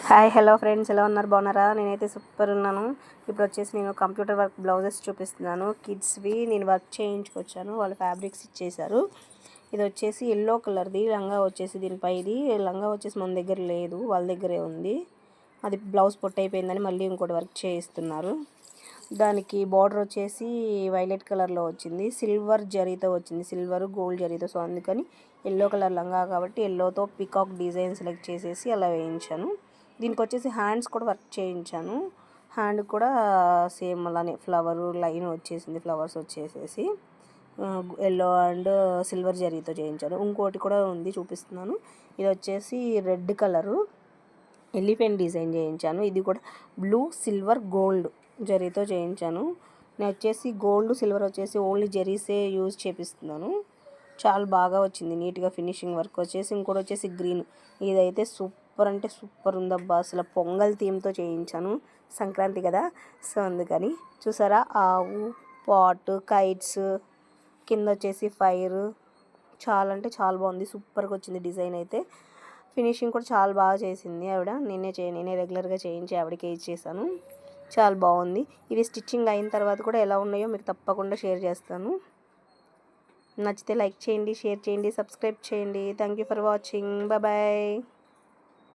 Hi hello friends, ఎలా ఉన్నారు? బాగున్నారా? నేనైతే సూపర్ ఉన్నాను. ఇప్పుడు వచ్చేసి నేను కంప్యూటర్ వర్క్ బ్లౌజెస్ చూపిస్తున్నాను. కిడ్స్వి నేను వర్క్ చేయించుకొచ్చాను. వాళ్ళు ఫ్యాబ్రిక్స్ ఇచ్చేసారు. ఇది వచ్చేసి ఎల్లో కలర్ది లంగా వచ్చేసి దీనిపై ఇది లంగా వచ్చేసి మన దగ్గర లేదు, వాళ్ళ దగ్గరే ఉంది. అది బ్లౌజ్ పొట్టయిపోయిందని మళ్ళీ ఇంకోటి వర్క్ చేయిస్తున్నారు. దానికి బార్డర్ వచ్చేసి వైలెట్ కలర్లో వచ్చింది, సిల్వర్ జరీతో వచ్చింది, సిల్వర్ గోల్డ్ జరీతో. సో అందుకని ఎల్లో కలర్ లంగా కాబట్టి ఎల్లోతో పీకాక్ డిజైన్ సెలెక్ట్ చేసేసి అలా వేయించాను. దీనికి వచ్చేసి హ్యాండ్స్ కూడా వర్క్ చేయించాను. హ్యాండ్ కూడా సేమ్ అలానే ఫ్లవర్ లైన్ వచ్చేసింది, ఫ్లవర్స్ వచ్చేసేసి ఎల్లో అండ్ సిల్వర్ జరీతో చేయించాను. ఇంకోటి కూడా ఉంది, చూపిస్తున్నాను. ఇది వచ్చేసి రెడ్ కలరు ఎలిఫెంట్ డిజైన్ చేయించాను. ఇది కూడా బ్లూ సిల్వర్ గోల్డ్ జరీతో చేయించాను. నేను వచ్చేసి గోల్డ్ సిల్వర్ వచ్చేసి ఓన్లీ జరీసే యూజ్ చేపిస్తున్నాను. చాలా బాగా వచ్చింది, నీట్గా ఫినిషింగ్ వర్క్ వచ్చేసి. ఇంకోటి వచ్చేసి గ్రీన్, ఇదైతే సూపర్ అంటే సూపర్ ఉందబ్బా. అసలు పొంగల్ థీమ్తో చేయించాను, సంక్రాంతి కదా. సో అందుకని చూసారా, ఆవు పాట్ కైట్స్ కింద వచ్చేసి ఫైర్, చాలా అంటే చాలా బాగుంది, సూపర్గా వచ్చింది డిజైన్ అయితే. ఫినిషింగ్ కూడా చాలా బాగా చేసింది ఆవిడ. నేనే రెగ్యులర్గా చేయించి ఆవిడకే ఇచ్చేసాను. చాలా బాగుంది. ఇవి స్టిచ్చింగ్ అయిన తర్వాత కూడా ఎలా ఉన్నాయో మీకు తప్పకుండా షేర్ చేస్తాను. నచ్చితే లైక్ చేయండి, షేర్ చేయండి, సబ్స్క్రైబ్ చేయండి. Thank you for watching. Bye.